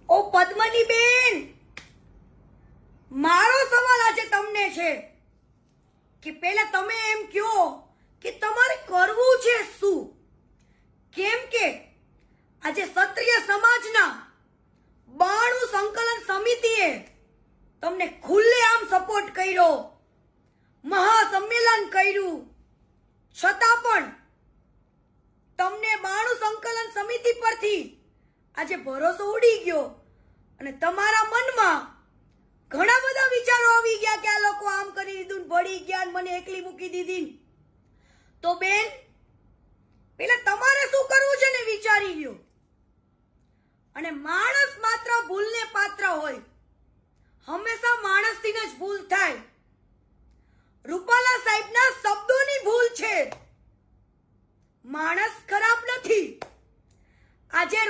ઓ પદ્મની બેન, મારો સવાલ આજે તમને છે કે પહેલા તમે એમ કહો કે તમારે કરવું છે શું? કેમ કે આજે ક્ષત્રિય સમાજના 92 સંકલન સમિતિએ તમને ખુલ્લેઆમ સપોર્ટ કર્યો, મહાસંમેલન કર્યું, છતાં પણ તમને 92 સંકલન સમિતિ પરથી આજે ભરોસો ઉડી ગયો અને તમારા મનમાં ઘણા બધા વિચારો આવી ગયા કે આ લોકો આમ કરી દીધું, ભળી ગયા, મને એકલી મૂકી દીધી. તો બેન, પેલા તમારે શું કરવું છે ને વિચારી લ્યો. અને માણસ માત્ર ભૂલને પાત્ર હોય, હંમેશા માણસથી જ ભૂલ થાય. રૂપાલા સાહેબના શબ્દોની ભૂલ છે, માણસ ખરાબ નથી. આજે